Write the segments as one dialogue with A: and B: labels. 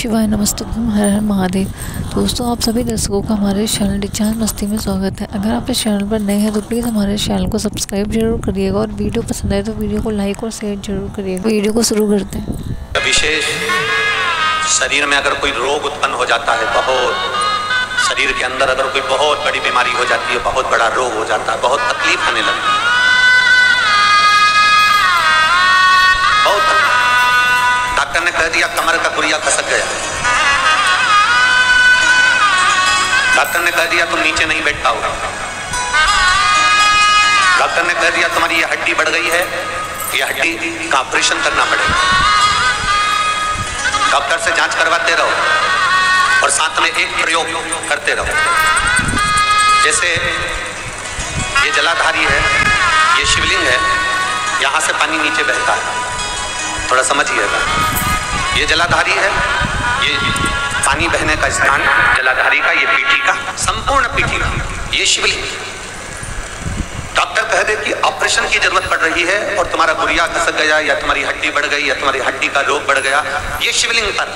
A: शिवाय नमस्तुभ्यम हर हर महादेव। दोस्तों, आप सभी दर्शकों का हमारे चैनल डिचार्ज मस्ती में स्वागत है। अगर आप इस चैनल पर नए हैं तो प्लीज़ हमारे चैनल को सब्सक्राइब जरूर करिएगा और वीडियो पसंद आए तो वीडियो को लाइक और शेयर जरूर करिएगा। वीडियो को शुरू करते हैं।
B: विशेष शरीर में अगर कोई रोग उत्पन्न हो जाता है, बहुत शरीर के अंदर अगर कोई बहुत बड़ी बीमारी हो जाती है, बहुत बड़ा रोग हो जाता है, बहुत तकलीफ होने लगती है, बहुत डॉक्टर ने कह दिया कमर का गुरिया खसक गया, डॉक्टर ने कह दिया तुम नीचे नहीं बैठ पाओगे, डॉक्टर ने कह दिया तुम्हारी ये हड्डी बढ़ गई है, ये हड्डी का ऑपरेशन करना पड़ेगा। डॉक्टर से जांच करवाते रहो और साथ में एक प्रयोग करते रहो। जैसे ये जलाधारी है, ये शिवलिंग है, यहां से पानी नीचे बहता है, थोड़ा समझिएगा। ये जलाधारी है, ये पानी बहने का स्थान जलाधारी का, ये पीठी का, संपूर्ण पीठी का, ये शिवलिंग। डॉक्टर कह दे कि ऑपरेशन की जरूरत पड़ रही है और तुम्हारा गुरिया खसक गया या तुम्हारी हड्डी बढ़ गई या तुम्हारी हड्डी का रोग बढ़ गया, ये शिवलिंग पर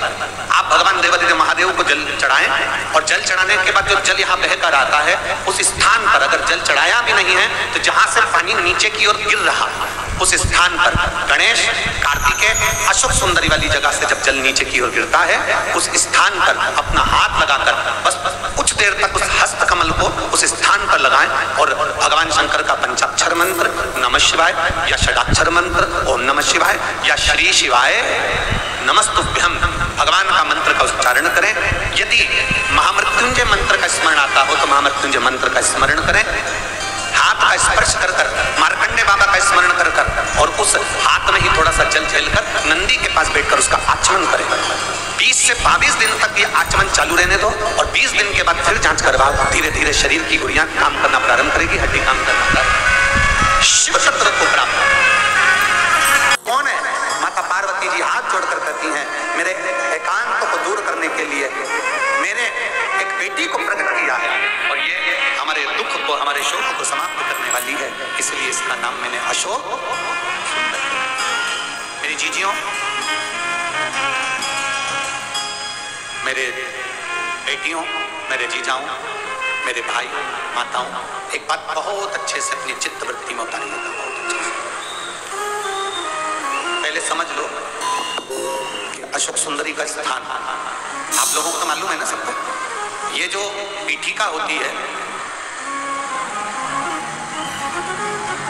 B: आप भगवान देवादिदेव महादेव को जल चढ़ाएं और जल चढ़ाने के बाद जो जल यहाँ बहकर आता है उस स्थान पर अगर जल चढ़ाया भी नहीं है तो जहां से पानी नीचे की ओर गिर रहा उस स्थान पर गणेश, कार्तिकेय, अशोक सुंदरी वाली जगह से जब जल नीचे की ओर गिरता है उस स्थान पर अपना हाथ लगाकर बस कुछ देर तक उस हस्त कमल को उस स्थान पर लगाएं और भगवान शंकर का पंचाक्षर मंत्र नमः शिवाय या षडाक्षर मंत्र ओम नमः शिवाय या श्री शिवाय नमस्तुभ्यम भगवान का मंत्र का उच्चारण करें। यदि महामृत्युंजय मंत्र का स्मरण आता हो तो महामृत्युंजय मंत्र का स्मरण करें। हाथ का स्पर्श कर कर मार्कंडे बाबा का स्मरण कर कर और उस हाथ में ही थोड़ा सा जल झेलकर नंदी के पास बैठकर उसका आचमन करें। 20 से 22 दिन तक ये आचमन चालू रहने दो और 20 दिन के बाद फिर जांच करवाओ। धीरे धीरे शरीर की गुड़ियां काम करना प्रारंभ करेगी, हड्डी काम करना प्रारंभ। शिव शस्त्र को प्राप्त कौन है? माता पार्वती जी हाथ जोड़कर कहती हैं मेरे एकांत को दूर करने के लिए मेरे एक बेटी को प्रकट किया है और ये हमारे दुख को, हमारे शोक को समाप्त करने वाली है, इसलिए इसका नाम मैंने अशोक सुंदर। मेरी जीजियों, मेरे बेटियों, मेरे जीजाओं, मेरे भाई माताओं, एक बात बहुत अच्छे से अपनी चित्त वृत्ति में उतारिएगा। बहुत अच्छे से पहले समझ लो कि अशोक सुंदरी का स्थान आप लोगों को तो मालूम है ना सबको। ये जो पीठिका होती है,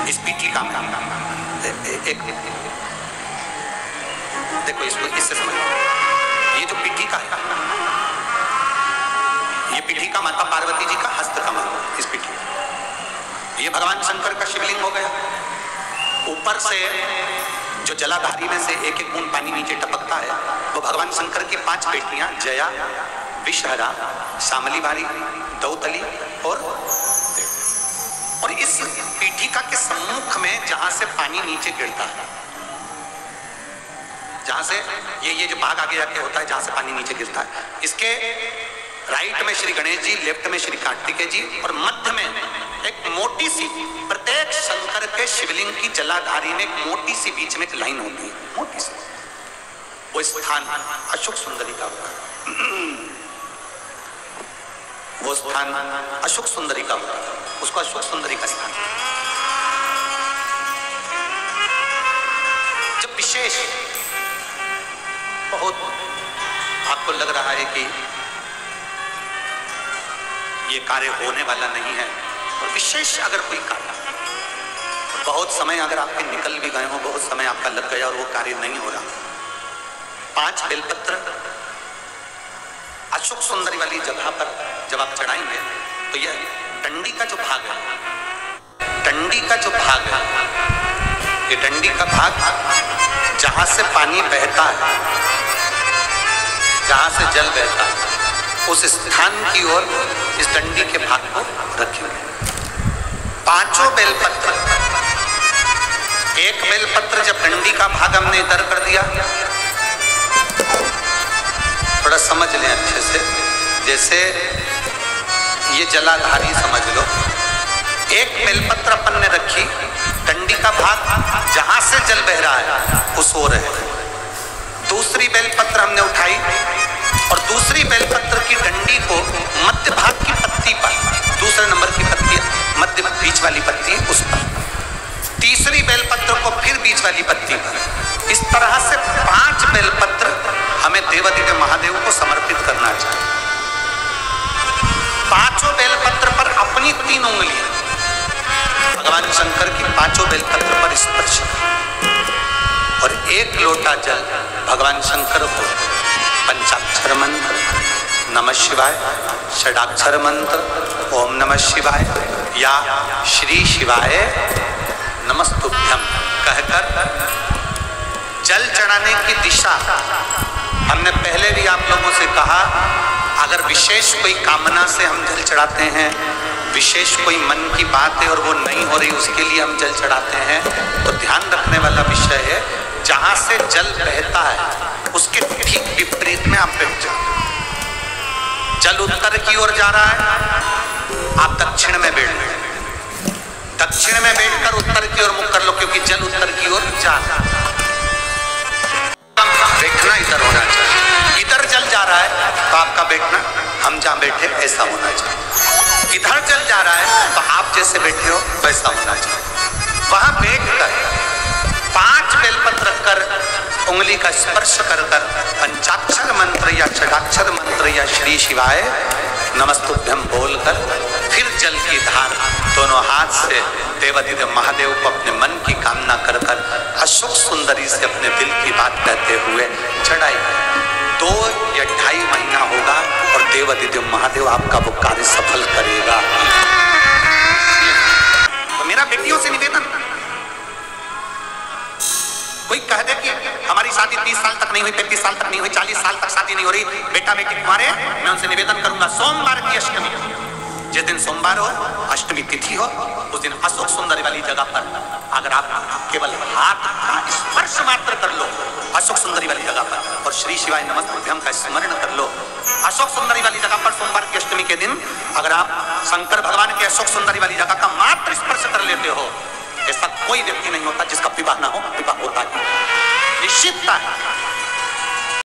B: इस पीठिका में एक देखो, इसको इससे समझो। ये जो पीठिका है, ये पीठिका माता पार्वती जी का हस्त कमल, इस पीठिका ये भगवान शंकर का शिवलिंग हो गया। ऊपर से जो जलाधारी में से एक एक बूंद पानी नीचे टपकता है वो भगवान शंकर की 5 बेटियां जया, विषहरा, शामली बारी, दौतली और इस पीठिका के सम्मुख में जहां से पानी नीचे गिरता है, जहां से ये जो भाग आगे जाके होता है जहां से पानी नीचे गिरता है, इसके राइट में श्री गणेश जी, लेफ्ट में श्री कार्तिकेय जी और मध्य में एक मोटी सी, प्रत्येक शंकर के शिवलिंग की जलाधारी में एक मोटी सी बीच में एक लाइन होती है, मोटी सी। वो स्थान अशोक सुंदरी का होता है, वो स्थान अशोक सुंदरी का होता है, उसको अशोक सुंदरी का स्थान। जब विशेष बहुत आपको लग रहा है कि ये कार्य होने वाला नहीं है और विशेष अगर कोई कार्य बहुत समय अगर आपके निकल भी गए हो, बहुत समय आपका लग गया और वो कार्य नहीं हो रहा, 5 बेलपत्र अशोक सुंदरी वाली जगह पर जब आप चढ़ाएंगे तो यह डंडी का जो भाग है, डंडी का जो भाग है, ये डंडी का भाग जहां से पानी बहता है, जहां से जल बहता है, उस स्थान की ओर इस डंडी के भाग को रखेंगे। 5 बेलपत्र, एक बेलपत्र जब डंडी का भाग हमने इधर कर दिया, थोड़ा समझ लें अच्छे से, जैसे ये जलाधारी समझ लो, एक बेलपत्र अपन ने रखी, डंडी का भाग जहां से जल बह रहा है उस ओर है। दूसरी बेलपत्र हमने उठाई, वाली पत्ती पर। इस तरह से 5 बेलपत्र हमें देवादिदेव महादेव को समर्पित करना चाहिए। 5 बेलपत्र पर अपनी 3 उंगलियां भगवान शंकर की 5 बेलपत्र पर स्पर्श और 1 लोटा जल भगवान शंकर को पंचाक्षर मंत्र नमः शिवाय, षडाक्षर मंत्र ओम नमः शिवाय या श्री शिवाय नमस्तुभ्यम कहकर जल चढ़ाने की दिशा। हमने पहले भी आप लोगों से कहा, अगर विशेष कोई कामना से हम जल चढ़ाते हैं, विशेष कोई मन की बात है और वो नहीं हो रही, उसके लिए हम जल चढ़ाते हैं, तो ध्यान रखने वाला विषय है जहां से जल बहता है उसके ठीक विपरीत में आप बैठ जाओ। जल उत्तर की ओर जा रहा है, आप दक्षिण में बैठ गए। दक्षिण में बैठकर उत्तर की ओर मुख कर लो, क्योंकि जल उत्तर की ओर जा रहा है। बैठना इधर होना चाहिए। इधर जल जा रहा है तो आपका बैठना हम जहां बैठे ऐसा होना चाहिए। इधर जल जा रहा है तो आप जैसे बैठे हो वैसा होना चाहिए। वहां बैठकर 5 बेलपत्र रखकर उंगली का स्पर्श कर पंचाक्षर मंत्र या षडाक्षर मंत्र या श्री शिवाय नमस्तुभ्यम बोलकर फिर जल की धार दोनों हाथ से देवादिदेव महादेव को अपने मन की कामना कर अशोक सुंदरी से अपने दिल की बात कहते हुए चढ़ाई। 2 या 2.5 महीना होगा और देवादिदेव महादेव आपका वो कार्य सफल करेगा। तो मेरा बेटियों से निवेदन, कोई कह दे कि हमारी शादी 30 साल तक नहीं हुई, 35 साल तक नहीं हुई, 40 साल तक शादी नहीं हो रही, बेटा बेटी तुम्हारे, मैं उनसे निवेदन करूंगा सोमवार की अष्टमी, जिस दिन सोमवार हो, अष्टमी तिथि हो, उस दिन अशोक सुंदरी वाली जगह पर अगर आप केवल हाथ का स्पर्श मात्र कर लो अशोक सुंदरी वाली जगह पर और श्री शिवाय नमस्तुभ्यम का स्मरण कर लो, अशोक सुंदरी वाली जगह पर सोमवार की अष्टमी के दिन अगर आप शंकर भगवान के अशोक सुंदरी वाली जगह का मात्र स्पर्श कर लेते हो, ऐसा कोई व्यक्ति नहीं होता जिसका विवाह ना हो। विवाह होता है, निश्चितता है।